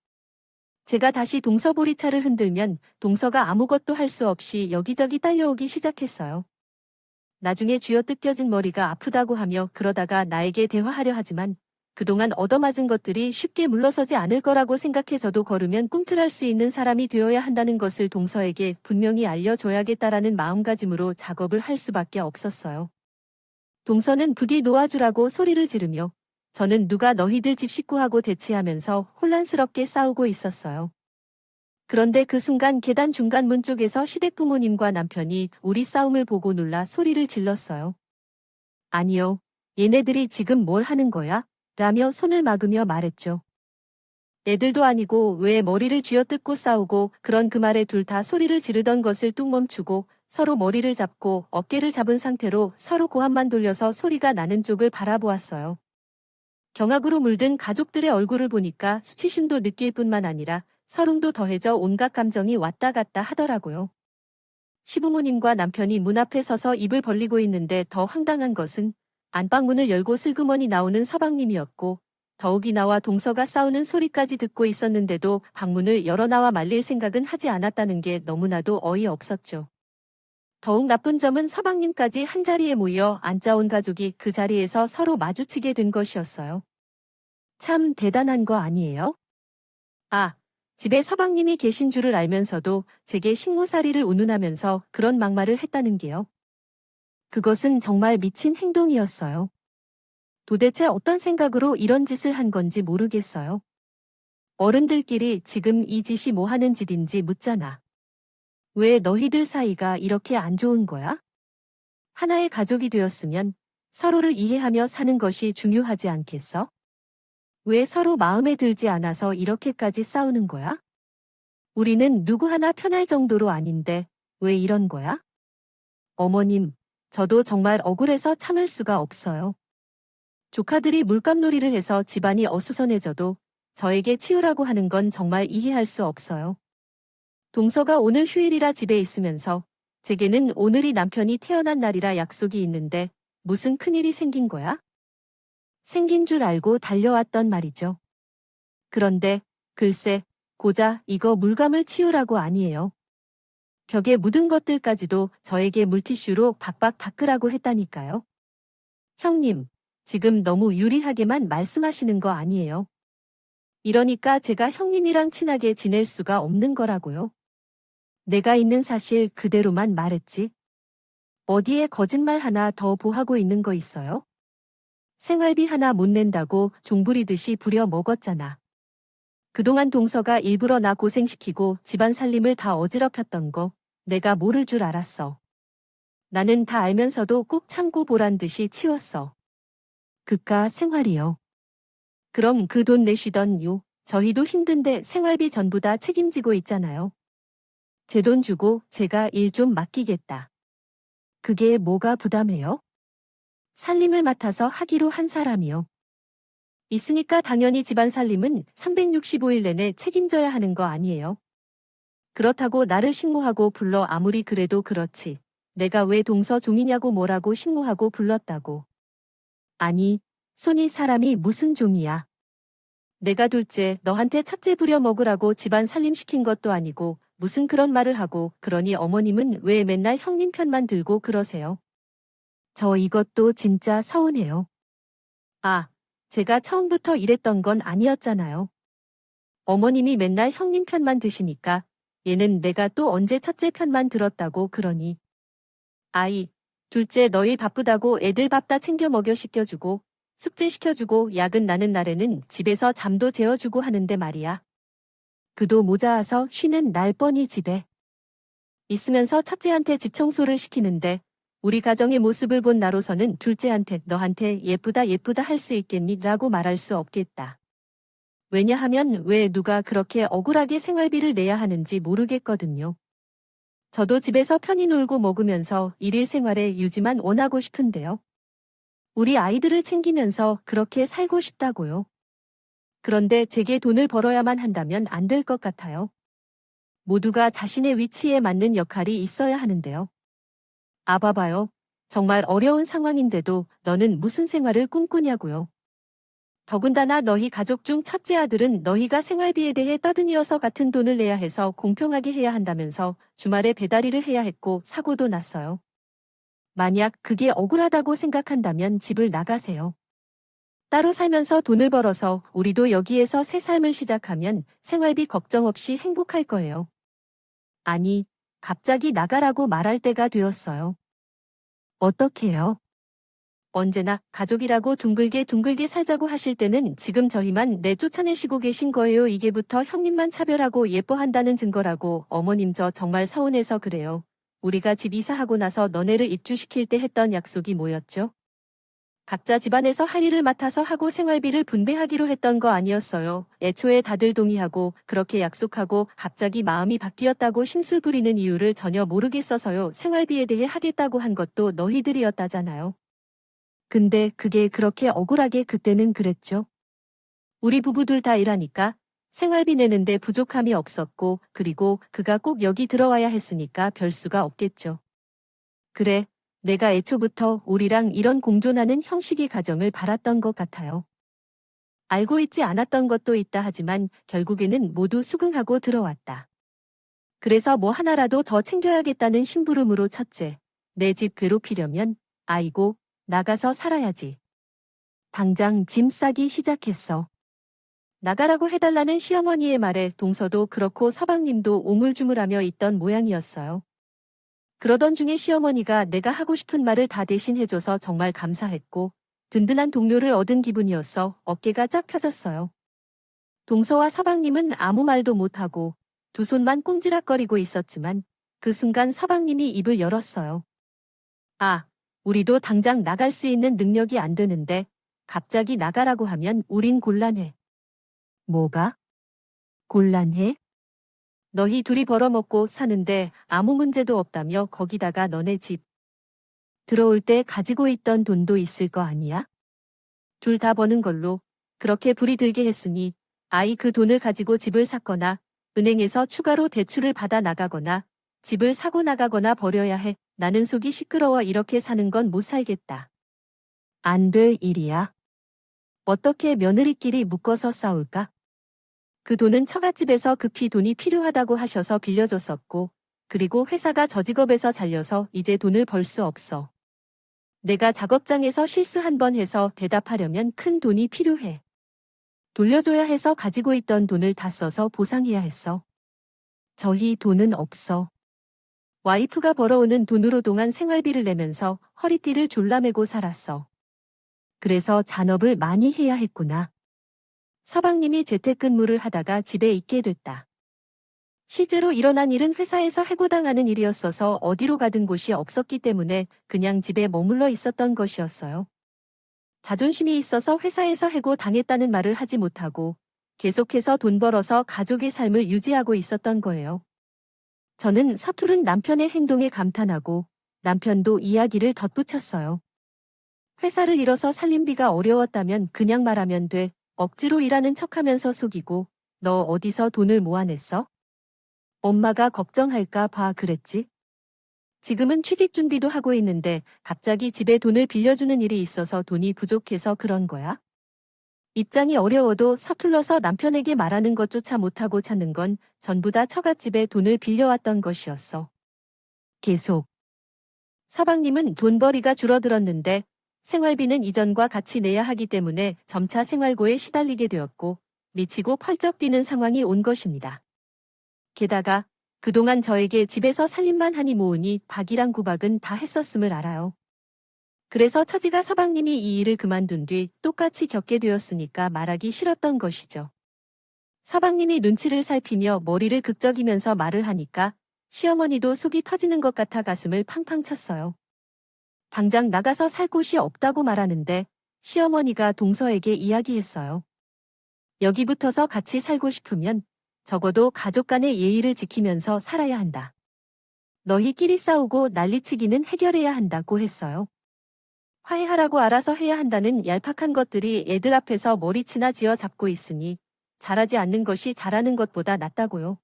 제가 다시 동서 보리차를 흔들면 동서가 아무것도 할 수 없이 여기저기 딸려오기 시작했어요. 나중에 쥐어뜯겨진 머리가 아프다고 하며 그러다가 나에게 대화하려 하지만 그동안 얻어맞은 것들이 쉽게 물러서지 않을 거라고 생각해서도 걸으면 꿈틀할 수 있는 사람이 되어야 한다는 것을 동서에게 분명히 알려줘야겠다라는 마음가짐으로 작업을 할 수밖에 없었어요. 동서는 부디 놓아주라고 소리를 지르며 저는 누가 너희들 집 식구하고 대치하면서 혼란스럽게 싸우고 있었어요. 그런데 그 순간 계단 중간 문 쪽에서 시댁 부모님과 남편이 우리 싸움을 보고 놀라 소리를 질렀어요. 아니요, 얘네들이 지금 뭘 하는 거야? 라며 손을 막으며 말했죠. 애들도 아니고 왜 머리를 쥐어뜯고 싸우고 그런 그 말에 둘 다 소리를 지르던 것을 뚝 멈추고 서로 머리를 잡고 어깨를 잡은 상태로 서로 고함만 돌려서 소리가 나는 쪽을 바라보았어요. 경악으로 물든 가족들의 얼굴을 보니까 수치심도 느낄 뿐만 아니라 서름도 더해져 온갖 감정이 왔다 갔다 하더라고요. 시부모님과 남편이 문 앞에 서서 입을 벌리고 있는데 더 황당한 것은 안방문을 열고 슬그머니 나오는 서방님이었고 더욱이 나와 동서가 싸우는 소리까지 듣고 있었는데도 방문을 열어 나와 말릴 생각은 하지 않았다는 게 너무나도 어이없었죠. 더욱 나쁜 점은 서방님까지 한자리에 모여 앉아온 가족이 그 자리에서 서로 마주치게 된 것이었어요. 참 대단한 거 아니에요? 아, 집에 서방님이 계신 줄을 알면서도 제게 식모살이를 운운하면서 그런 막말을 했다는 게요. 그것은 정말 미친 행동이었어요. 도대체 어떤 생각으로 이런 짓을 한 건지 모르겠어요. 어른들끼리 지금 이 짓이 뭐 하는 짓인지 묻잖아. 왜 너희들 사이가 이렇게 안 좋은 거야? 하나의 가족이 되었으면 서로를 이해하며 사는 것이 중요하지 않겠어? 왜 서로 마음에 들지 않아서 이렇게까지 싸우는 거야? 우리는 누구 하나 편할 정도로 아닌데 왜 이런 거야? 어머님, 저도 정말 억울해서 참을 수가 없어요. 조카들이 물감놀이를 해서 집안이 어수선해져도 저에게 치우라고 하는 건 정말 이해할 수 없어요. 동서가 오늘 휴일이라 집에 있으면서 제게는 오늘이 남편이 태어난 날이라 약속이 있는데 무슨 큰일이 생긴 거야? 생긴 줄 알고 달려왔던 말이죠. 그런데 글쎄 고작 이거 물감을 치우라고 아니에요. 벽에 묻은 것들까지도 저에게 물티슈로 박박 닦으라고 했다니까요. 형님, 지금 너무 유리하게만 말씀하시는 거 아니에요. 이러니까 제가 형님이랑 친하게 지낼 수가 없는 거라고요. 내가 있는 사실 그대로만 말했지. 어디에 거짓말 하나 더 보하고 있는 거 있어요? 생활비 하나 못 낸다고 종부리듯이 부려 먹었잖아. 그동안 동서가 일부러 나 고생시키고 집안 살림을 다 어지럽혔던 거 내가 모를 줄 알았어. 나는 다 알면서도 꼭 참고 보란 듯이 치웠어. 그깟 생활이요. 그럼 그 돈 내시던 저희도 힘든데 생활비 전부 다 책임지고 있잖아요. 제 돈 주고 제가 일 좀 맡기겠다. 그게 뭐가 부담해요? 살림을 맡아서 하기로 한 사람이요. 있으니까 당연히 집안 살림은 365일 내내 책임져야 하는 거 아니에요? 그렇다고 나를 식모하고 불러 아무리 그래도 그렇지. 내가 왜 동서 종이냐고 뭐라고 식모하고 불렀다고. 아니, 손이 사람이 무슨 종이야. 내가 둘째 너한테 첫째 부려 먹으라고 집안 살림시킨 것도 아니고 무슨 그런 말을 하고 그러니 어머님은 왜 맨날 형님 편만 들고 그러세요? 저 이것도 진짜 서운해요. 아, 제가 처음부터 이랬던 건 아니었잖아요. 어머님이 맨날 형님 편만 드시니까 얘는 내가 또 언제 첫째 편만 들었다고 그러니. 아이, 둘째 너희 바쁘다고 애들 밥 다 챙겨 먹여 시켜주고 숙제 시켜주고 야근 나는 날에는 집에서 잠도 재워주고 하는데 말이야. 그도 모자라서 쉬는 날 뻔히 집에 있으면서 첫째한테 집 청소를 시키는데 우리 가정의 모습을 본 나로서는 둘째한테 너한테 예쁘다 예쁘다 할 수 있겠니? 라고 말할 수 없겠다. 왜냐하면 왜 누가 그렇게 억울하게 생활비를 내야 하는지 모르겠거든요. 저도 집에서 편히 놀고 먹으면서 일일 생활의 유지만 원하고 싶은데요. 우리 아이들을 챙기면서 그렇게 살고 싶다고요. 그런데 제게 돈을 벌어야만 한다면 안 될 것 같아요. 모두가 자신의 위치에 맞는 역할이 있어야 하는데요. 봐봐요. 정말 어려운 상황인데도 너는 무슨 생활을 꿈꾸냐고요. 더군다나 너희 가족 중 첫째 아들은 너희가 생활비에 대해 떠드니어서 같은 돈을 내야 해서 공평하게 해야 한다면서 주말에 배달일을 해야 했고 사고도 났어요. 만약 그게 억울하다고 생각한다면 집을 나가세요. 따로 살면서 돈을 벌어서 우리도 여기에서 새 삶을 시작하면 생활비 걱정 없이 행복할 거예요. 아니, 갑자기 나가라고 말할 때가 되었어요. 어떻게요? 언제나 가족이라고 둥글게 둥글게 살자고 하실 때는 지금 저희만 내쫓아내시고 계신 거예요. 이게부터 형님만 차별하고 예뻐한다는 증거라고. 어머님 저 정말 서운해서 그래요. 우리가 집 이사하고 나서 너네를 입주시킬 때 했던 약속이 뭐였죠? 각자 집안에서 할 일을 맡아서 하고 생활비를 분배하기로 했던 거 아니었어요. 애초에 다들 동의하고 그렇게 약속하고 갑자기 마음이 바뀌었다고 심술 부리는 이유를 전혀 모르겠어서요. 생활비에 대해 하겠다고 한 것도 너희들이었다잖아요. 근데 그게 그렇게 억울하게 그때는 그랬죠. 우리 부부들 다 일하니까 생활비 내는데 부족함이 없었고 그리고 그가 꼭 여기 들어와야 했으니까 별 수가 없겠죠. 그래, 내가 애초부터 우리랑 이런 공존하는 형식의 가정을 바랐던 것 같아요. 알고 있지 않았던 것도 있다 하지만 결국에는 모두 수긍하고 들어왔다. 그래서 뭐 하나라도 더 챙겨야겠다는 심부름으로 첫째, 내 집 괴롭히려면 아이고, 나가서 살아야지. 당장 짐 싸기 시작했어. 나가라고 해달라는 시어머니의 말에 동서도 그렇고 서방님도 오물주물하며 있던 모양이었어요. 그러던 중에 시어머니가 내가 하고 싶은 말을 다 대신 해줘서 정말 감사했고 든든한 동료를 얻은 기분이었어 어깨가 쫙 펴졌어요. 동서와 서방님은 아무 말도 못하고 두 손만 꼼지락거리고 있었지만 그 순간 서방님이 입을 열었어요. 우리도 당장 나갈 수 있는 능력이 안 되는데 갑자기 나가라고 하면 우린 곤란해. 뭐가? 곤란해? 너희 둘이 벌어먹고 사는데 아무 문제도 없다며 거기다가 너네 집 들어올 때 가지고 있던 돈도 있을 거 아니야? 둘 다 버는 걸로 그렇게 불이 들게 했으니 아이 그 돈을 가지고 집을 샀거나 은행에서 추가로 대출을 받아 나가거나 집을 사고 나가거나 버려야 해. 나는 속이 시끄러워 이렇게 사는 건 못 살겠다. 안 될 일이야. 어떻게 며느리끼리 묶어서 싸울까? 그 돈은 처갓집에서 급히 돈이 필요하다고 하셔서 빌려줬었고 그리고 회사가 저 직업에서 잘려서 이제 돈을 벌 수 없어. 내가 작업장에서 실수 한 번 해서 대답하려면 큰 돈이 필요해. 돌려줘야 해서 가지고 있던 돈을 다 써서 보상해야 했어. 저희 돈은 없어. 와이프가 벌어오는 돈으로 동안 생활비를 내면서 허리띠를 졸라매고 살았어. 그래서 잔업을 많이 해야 했구나. 서방님이 재택근무를 하다가 집에 있게 됐다. 실제로 일어난 일은 회사에서 해고당하는 일이었어서 어디로 가든 곳이 없었기 때문에 그냥 집에 머물러 있었던 것이었어요. 자존심이 있어서 회사에서 해고당했다는 말을 하지 못하고 계속해서 돈 벌어서 가족의 삶을 유지하고 있었던 거예요. 저는 서투른 남편의 행동에 감탄하고 남편도 이야기를 덧붙였어요. 회사를 잃어서 살림비가 어려웠다면 그냥 말하면 돼. 억지로 일하는 척하면서 속이고 너 어디서 돈을 모아냈어? 엄마가 걱정할까 봐 그랬지. 지금은 취직 준비도 하고 있는데 갑자기 집에 돈을 빌려주는 일이 있어서 돈이 부족해서 그런 거야? 입장이 어려워도 서툴러서 남편에게 말하는 것조차 못하고 찾는 건 전부 다 처갓집에 돈을 빌려왔던 것이었어. 계속. 서방님은 돈벌이가 줄어들었는데 생활비는 이전과 같이 내야 하기 때문에 점차 생활고에 시달리게 되었고 미치고 펄쩍 뛰는 상황이 온 것입니다. 게다가 그동안 저에게 집에서 살림만 하니 모으니 박이랑 구박은 다 했었음을 알아요. 그래서 처지가 서방님이 이 일을 그만둔 뒤 똑같이 겪게 되었으니까 말하기 싫었던 것이죠. 서방님이 눈치를 살피며 머리를 극적이면서 말을 하니까 시어머니도 속이 터지는 것 같아 가슴을 팡팡 쳤어요. 당장 나가서 살 곳이 없다고 말하는데 시어머니가 동서에게 이야기했어요. 여기 붙어서 같이 살고 싶으면 적어도 가족 간의 예의를 지키면서 살아야 한다. 너희끼리 싸우고 난리치기는 해결해야 한다고 했어요. 화해하라고 알아서 해야 한다는 얄팍한 것들이 애들 앞에서 머리치나 쥐어 잡고 있으니 잘하지 않는 것이 잘하는 것보다 낫다고요.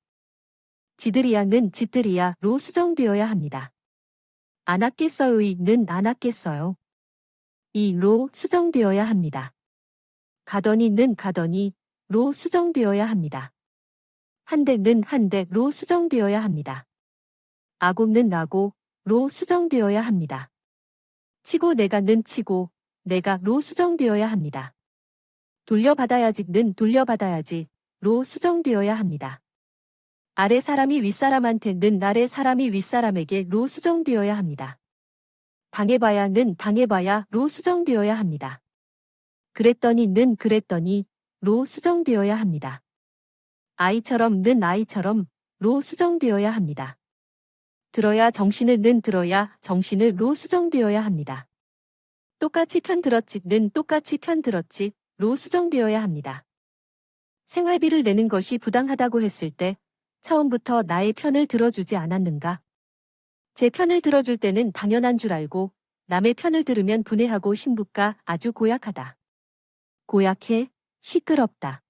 지들이야는 짓들이야로 수정되어야 합니다. 안 하겠어요이는 안 하겠어요. 이로 수정되어야 합니다. 가더니는 가더니로 수정되어야 합니다. 한 대는 한 대로 수정되어야 합니다. 아고는 아고로 수정되어야 합니다. 치고 내가는 치고 내가로 수정되어야 합니다. 돌려받아야지는 돌려받아야지로 수정되어야 합니다. 아래 사람이 윗사람한테는 아래 사람이 윗사람에게로 수정되어야 합니다. 당해봐야는 당해봐야로 수정되어야 합니다. 그랬더니는 그랬더니로 수정되어야 합니다. 아이처럼는 아이처럼로 수정되어야 합니다. 들어야 정신을는 들어야 정신을로 수정되어야 합니다. 똑같이 편 들었지는 똑같이 편 들었지로 수정되어야 합니다. 생활비를 내는 것이 부당하다고 했을 때 처음부터 나의 편을 들어주지 않았는가? 제 편을 들어줄 때는 당연한 줄 알고 남의 편을 들으면 분해하고 신부가 아주 고약하다. 고약해, 시끄럽다.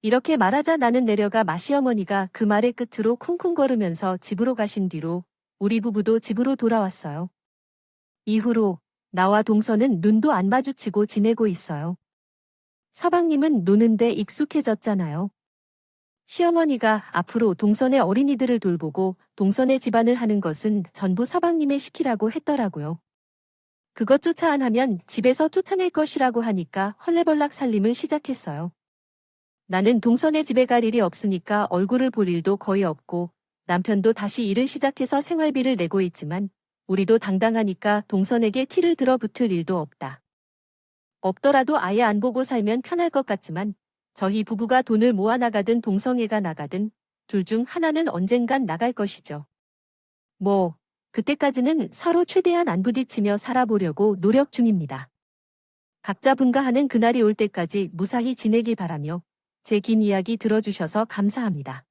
이렇게 말하자 나는 내려가 마시어머니가 그 말의 끝으로 쿵쿵거리면서 집으로 가신 뒤로 우리 부부도 집으로 돌아왔어요. 이후로 나와 동서는 눈도 안 마주치고 지내고 있어요. 서방님은 노는데 익숙해졌잖아요. 시어머니가 앞으로 동선의 어린이들을 돌보고 동선의 집안을 하는 것은 전부 서방님의 시키라고 했더라고요. 그것조차 안 하면 집에서 쫓아낼 것이라고 하니까 헐레벌락 살림을 시작했어요. 나는 동선의 집에 갈 일이 없으니까 얼굴을 볼 일도 거의 없고 남편도 다시 일을 시작해서 생활비를 내고 있지만 우리도 당당하니까 동선에게 티를 들어붙을 일도 없다. 없더라도 아예 안 보고 살면 편할 것 같지만 저희 부부가 돈을 모아 나가든 동성애가 나가든 둘 중 하나는 언젠간 나갈 것이죠. 그때까지는 서로 최대한 안 부딪히며 살아보려고 노력 중입니다. 각자 분가하는 그날이 올 때까지 무사히 지내길 바라며 제 긴 이야기 들어주셔서 감사합니다.